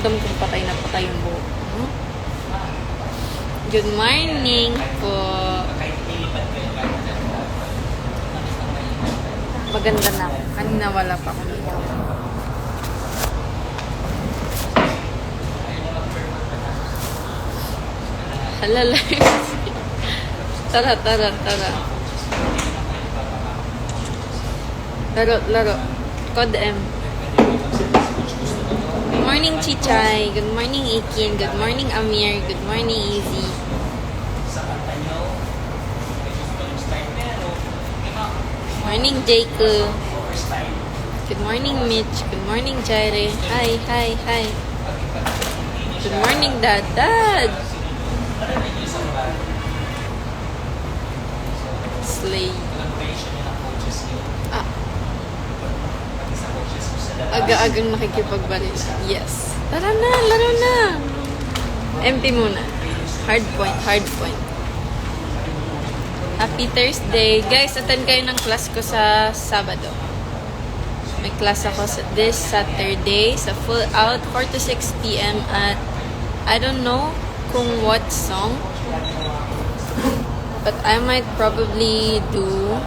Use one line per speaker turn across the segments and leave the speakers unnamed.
ramdam kong patay na patay yung buhok. Hmm? Good morning po. Maganda na ako. Kanina wala pa akong ikaw. Halala. Tara. Laro. Code M. Good morning, Chichay. Good morning, Ikin. Good morning, Amir. Good morning, Easy. Morning, Jacob. Good morning, Mitch. Good morning, Jaire. Hi. Good morning, Dad. Slay. Aga-agang makikipagbaril. Yes. Tara na, laro na. MP muna. Hard point. Happy Thursday. Guys, attend kayo ng class ko sa Sabado. May class ako this Saturday sa Full Out, 4 to 6 p.m. at I don't know kung what song, but I might probably do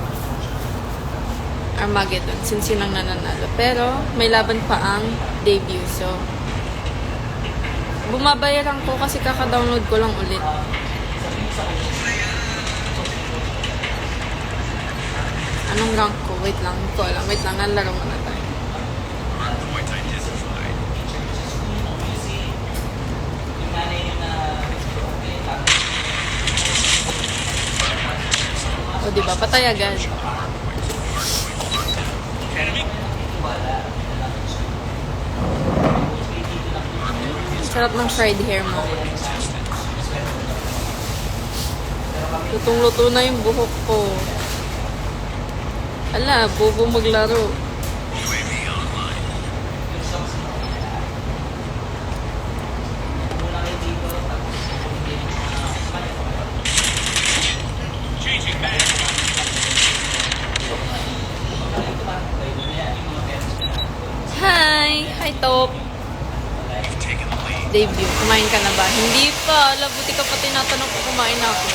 Armageddon since yun ang nananalo. Pero may laban pa ang debut. So, bumabayaran ko kasi kaka-download ko lang ulit. Anong rank ko? Wait lang, nalaro mo na tayo. O diba, patay agad. Sarap ng fried hair mo. Lutong-luto na yung buhok ko. Ala, bobo maglaro. Hi, Top. Debut. Kumain ka na ba? Hindi pa. Buti ka pa tinatanong ko kumain ako.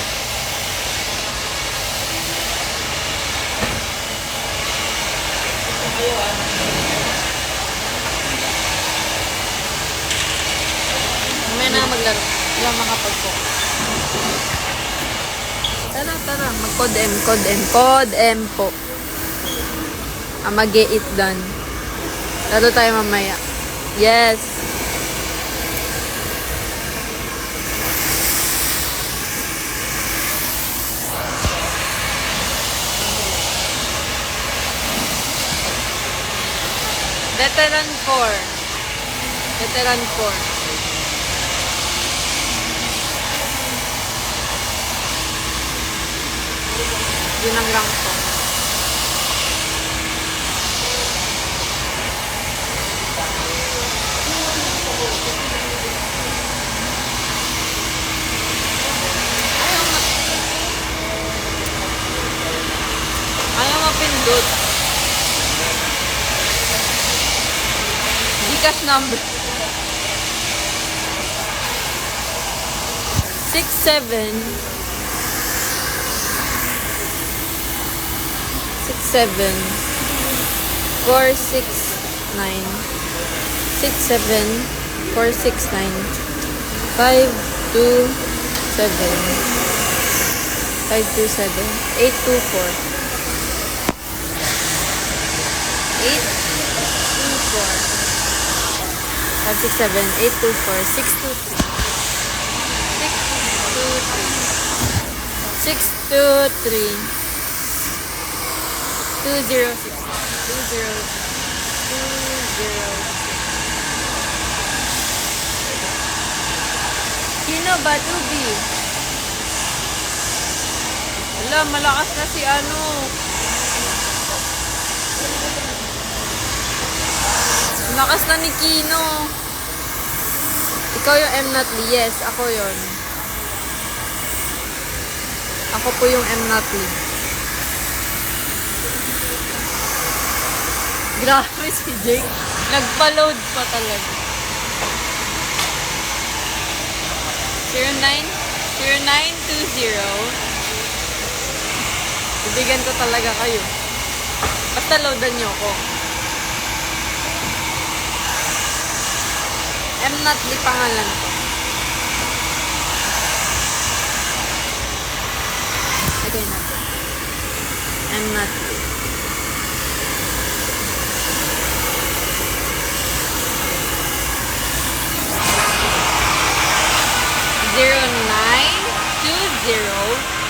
Mamaya na maglaro. Wala makapag-focus. Tara. Mag-code M po. Mag-e-it done. Laro tayo mamaya. Yes. Veteran 4. Yun ang rank ko. Ayaw mapindot. Cash number 67 469 527 824 567 824 623 2060 Kino ba, Tubi? Wala, malakas na si ano. Lakas na ni Kino. Ikaw yung M. Nutly. Yes, ako yon. Ako po yung M. Nutly. Grabe si Jake. Nagpa-load pa talaga. Bibigyan ko talaga kayo. Basta loadan nyo ko. Mnatli pangalan ko. Lagay natin. Mnatli. Zero 920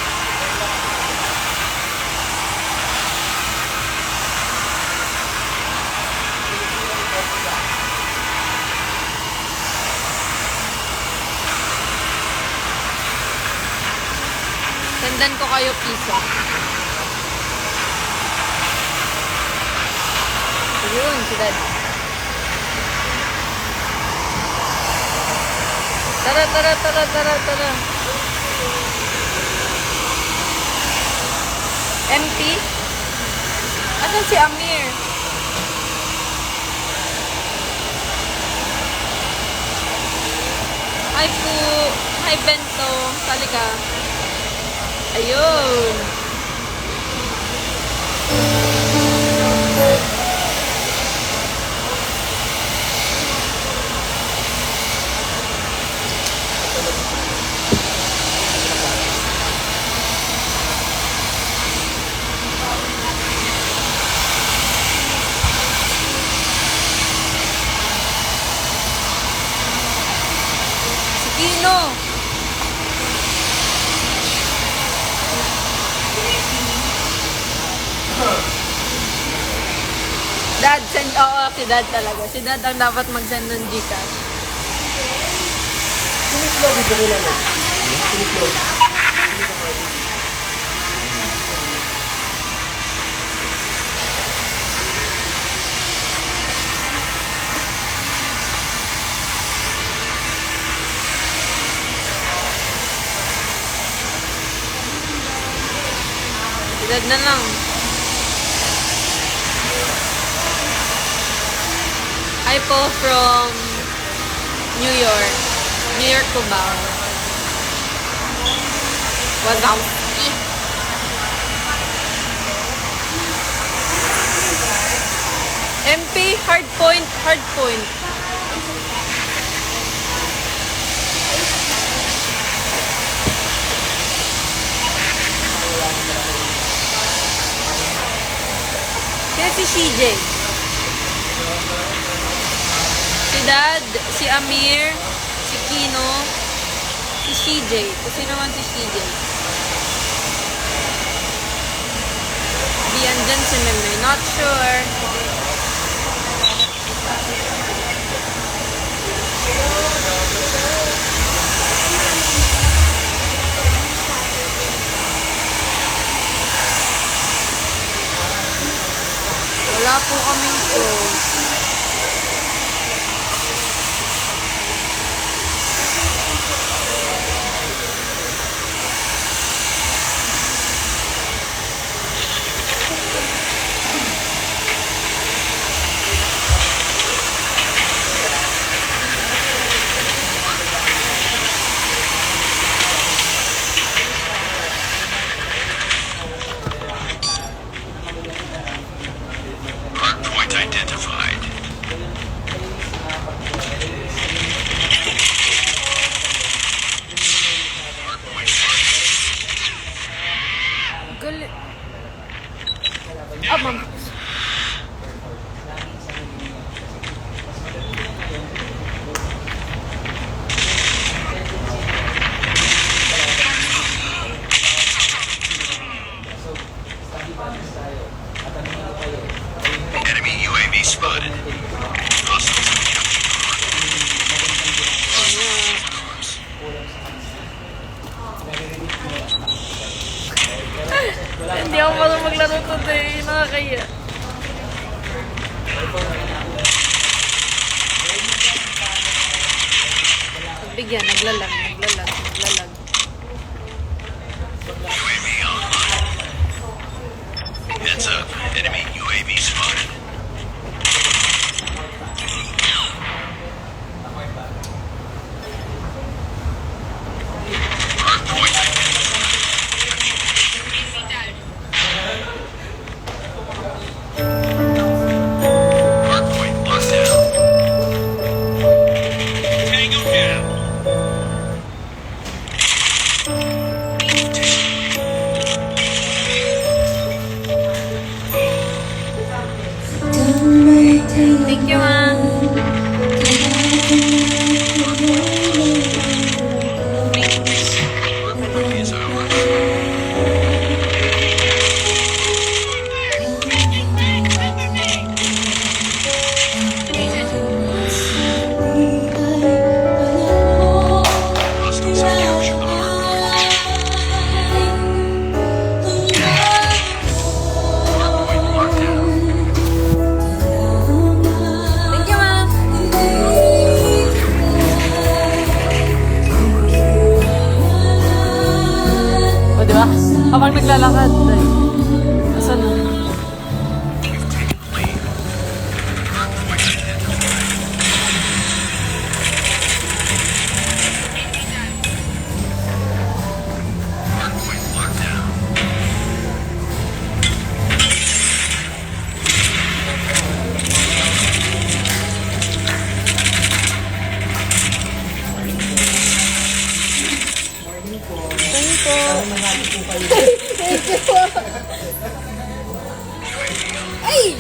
Sendan ko kayo piso. Ayun, si Dad. Tara. MP? Asan si Amir? Hi po. Hi Bento. Sali ka. Ayun. Si Kino. Dad, send, oo, si Dad talaga. Si Dad ang dapat mag-send ng Gcash. Si Dad na lang. Hi po from New York. New York po ba? Wazowski. MP, hard point. Kaya si CJ. Si Dad, si Amir, si Kino, si CJ. Kasi naman si CJ. Di andyan si Meme. Not sure. Wala po kaming close.
Hardpoint identified. Hardpoint marked.
Gali. Ah, ma'am.
Enemy UAV spotted. Hostiles have captured
Hindi ako marunong maglaro today. Nakakaya. Bigyan, naglalag.
UAV online. Heads up. Enemy UAV spotted.
Thank you, ma'am.
Hardpoint is ours. Hostiles have captured the hardpoint. Locked down.
Thank you, ma'am. O, diba? Habang naglalakad. Asan na?
We've taken the lead. Hardpoint identified. Hardpoint locked down.
Ay!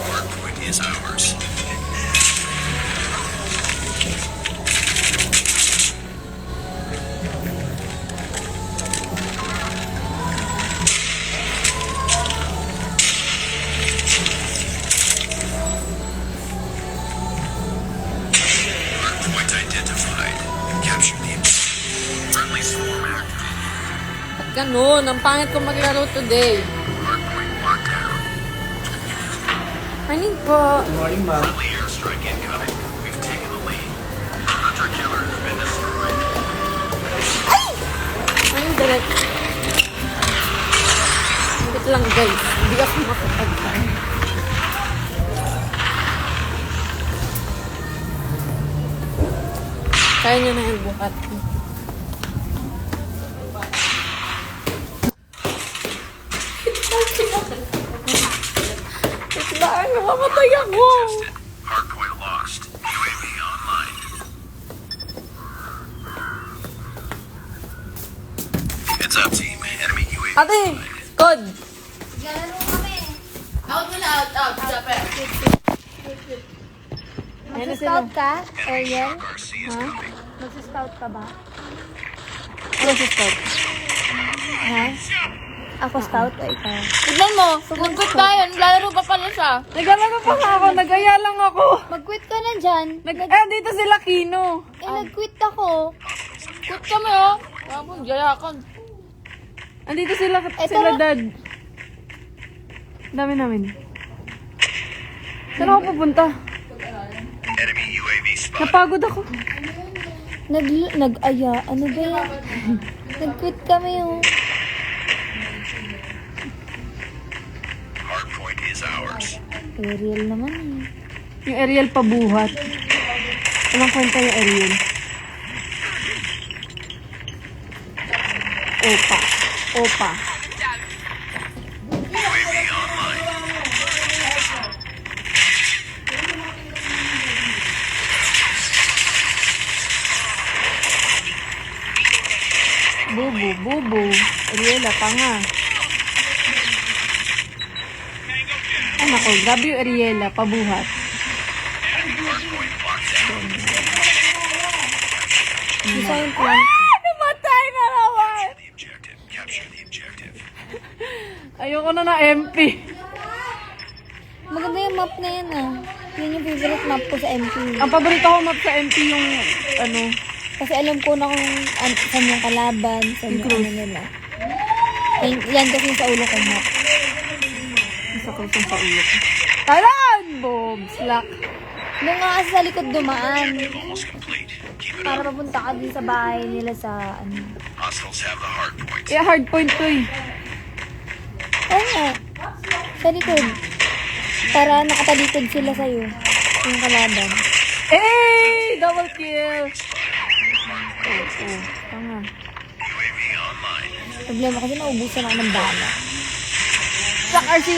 Hardpoint is ours. Hardpoint identified. Capture the friendly swarm activated.
Ganun, ang pangit ko maglaro today.
Hardpoint locked down.
Morning po.
Friendly airstrike incoming. We've taken the lead. Hunter killer has been destroyed.
Morning, direct. Wait lang, guys. Hindi ako makapagpan. Kaya nyo na yung bukat. Baan, namamatay ako!
Tested. Hardpoint lost. UAV online. Heads up, team. Enemy UAV.
Ate! Code!
Lalaro kami.
Out mo na, out. Sabi.
Ayan na sila.
Mag-scout ka, Ariel?
RC is coming.
Mag-scout ka ba?
Ano si Scout?
Ha? Ako scout o ikaw?
Tignan mo, mag-quit tayo. Naglalaro pa pala siya.
Naglalaro pa nga ako. Nagaya lang ako.
Mag-quit ka na dyan.
Dito sila Kino.
Nag-quit ako.
Quit kami, oh. Wala pong jayakan.
Andito sila,
Eto.
sila dad. Dami namin. Saan ako pupunta?
Enemy UAV spotted.
Napagod ako.
Nag-aya. Ano ba yan? Nag-quit kami oh.
Hardpoint is ours.
Ariel naman eh.
Yung Ariel pabuhat. Walang kwenta yung Ariel. Opa. Opa.
UAV online.
Bubu, bubu. Ariela, tanga. Ay nako, grabe yung Ariela, pabuhat.
Hardpoint locked down.
Isa yung plan.
Namatay na naman!
The objective. Capture the objective.
Ayoko na na MP.
Maganda yung map na yan ah. Yun yung favorite map ko sa MP.
Ang paborito ko map sa MP yung ano,
Kasi alam ko na kung saan yung kalaban, saan yung ano nila. Yan kasi yung sa ulo kong map.
isa ko sa ulo ko. Talan! Boom! Slack.
Doon nga kasi sa likod dumaan.
Almost complete. Keep it
Para
up.
mapunta ka din sa bahay nila sa ano.
Hostiles have the hardpoint.
Eh, hard point to eh.
Oo nga. Sa likod. Para nakatalikod sila sa'yo. Yung kalaban.
Eh! Double kill! Oo, tanga.
UAV online.
Problema kasi naubusan ako ng bala.
Black RC!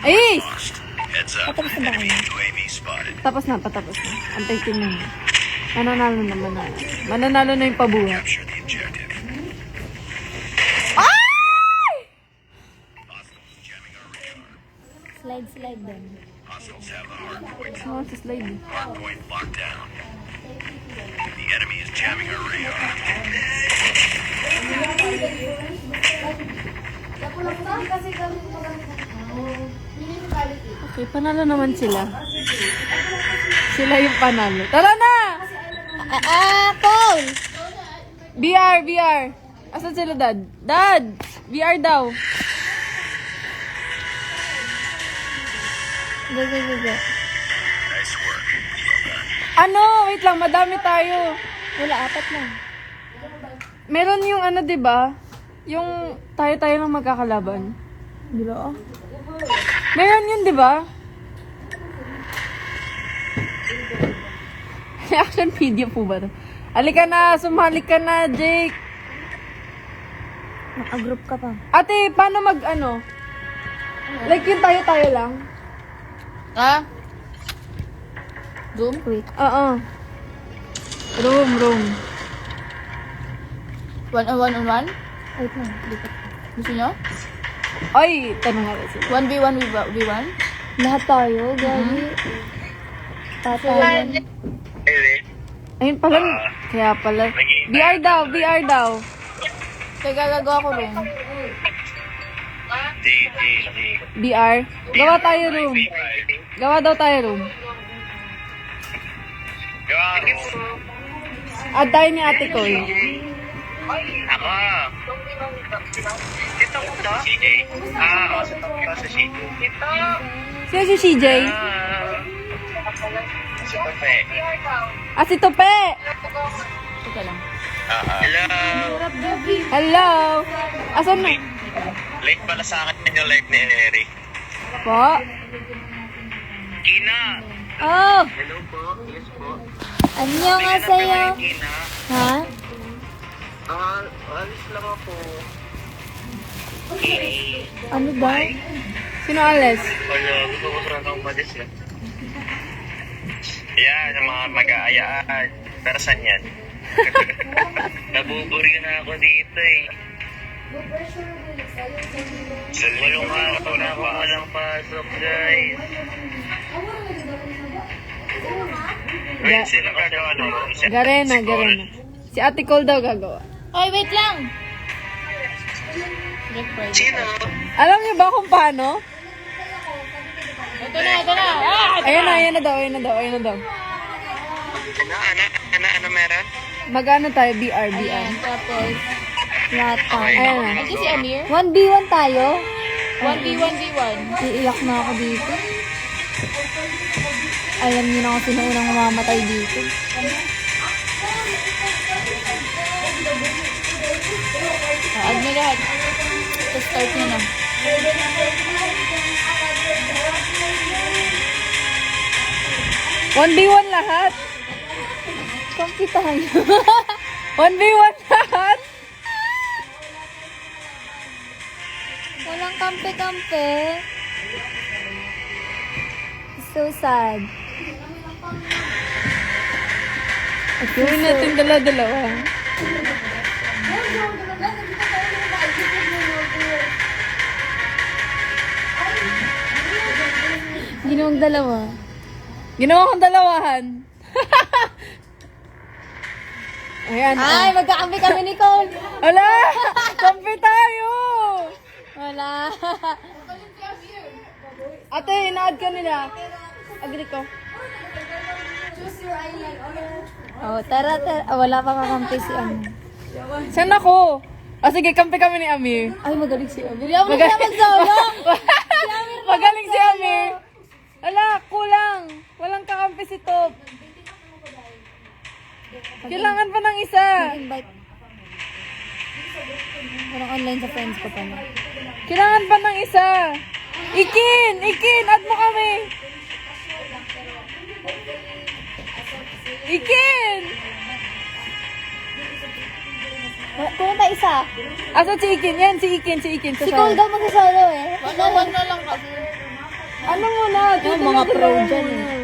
Ay!
Heads up.
Patapos na ba kayo?
UAV spotted.
Patapos na. Antay tingnan mo. Mananalo na. Mananalo na yung pabuhat.
Capture the objective. Hostiles jamming our radar.
Slide din.
Hostiles have the hard point.
Oh, sa slide.
Hard point locked down. The enemy is jamming our radar.
Okay, panalo naman sila. Sila yung panalo. Tara na!
Cole!
VR! Asan sila, Dad? Dad! VR daw.
Go.
Nice work.
Ano? Wait lang, madami tayo.
Wala, 4 lang.
Meron yung ano, 'di ba? Yung tayo lang magkakalaban. Di ba? Meron yun, 'di ba? Reaction video po ba 'to? Halika na, sumali ka na, Jake.
Naka-group ka pa.
Ate, paano mag-ano? Like yung tayo lang?
Ha? Zoom?
Wait.
Oo. Room.
One on one?
Wait lang. Lipat.
Gusto nyo?
Ay, tanong nga rin sila.
1v1 v1?
Lahat tayo, gagi. Tatayan.
Ayun pala, kaya pala. VR daw.
Teka, gagawa ko rin.
VR. Gawa tayo room. Gawa daw tayo room. Add tayo ni Ate Cole.
Ako. Ito ko to? CJ. Sa CJ.
Sino si CJ?
Si Tope.
Si Tope!
Teka lang.
Hello.
Hello! Asan na?
Late pala sa akin yung live ni Eric.
Po?
Kina.
Oh!
Hello po. Yes po.
Annyeonghaseyo.
Kina.
Ha?
Alis lang ako.
Ano daw?
Sino Ales?
Wala, gusto ko sa kang padis eh. Yan, yung mga mag-aayaan. Pero saan yan? Nabuburi na ako dito eh. Walong araw na ako walang pasok, guys. Wait, sino gagawa ng
Garena. Si Ate Cole daw gagawa.
Ay, wait lang!
Sino?
Alam niyo ba kung paano?
Ito na! Ah!
Ayun na daw.
Ano meron?
Mag-ano tayo? VR.
Ayan, tapos...
Lahat tayo.
Ayun na.
Ito si Amir?
1v1 tayo?
1v1v1.
Iiyak na ako dito. Alam niyo na kung sino unang mamamatay dito.
Add nyo lahat. Tapos start nyo na.
One v one lahat.
Compete tayo.
1v1 lahat.
Walang kampe-kampe. So sad.
Gawin natin dala-dalawa.
Ginawang dalawa.
Ginawa kong dalawahan. Ayan.
Ay, magkakampi kami ni Cole.
Wala! Kampi tayo!
Wala.
Ate, ina-add ka nila. Agree ko.
Oh, tara. Wala pa kakampi si Amir.
Saan ako? Sige, kampi kami ni Amir.
Ay, magaling si Amir. Yaman siya mag-solo.
Magaling si Amir. Wala, kulang. Walang kakampi si Top. Kailangan pa ng isa.
Invite. Walang online sa friends ko pa na.
Kailangan pa ng isa. Ikin! Add mo kami. Ikin!
Kunin pa isa.
Asa si Ikin? Yan, si Ikin.
Si Cole daw mag-solo eh.
Wag na lang kasi.
Ano muna?
Yung mga pro dyan eh.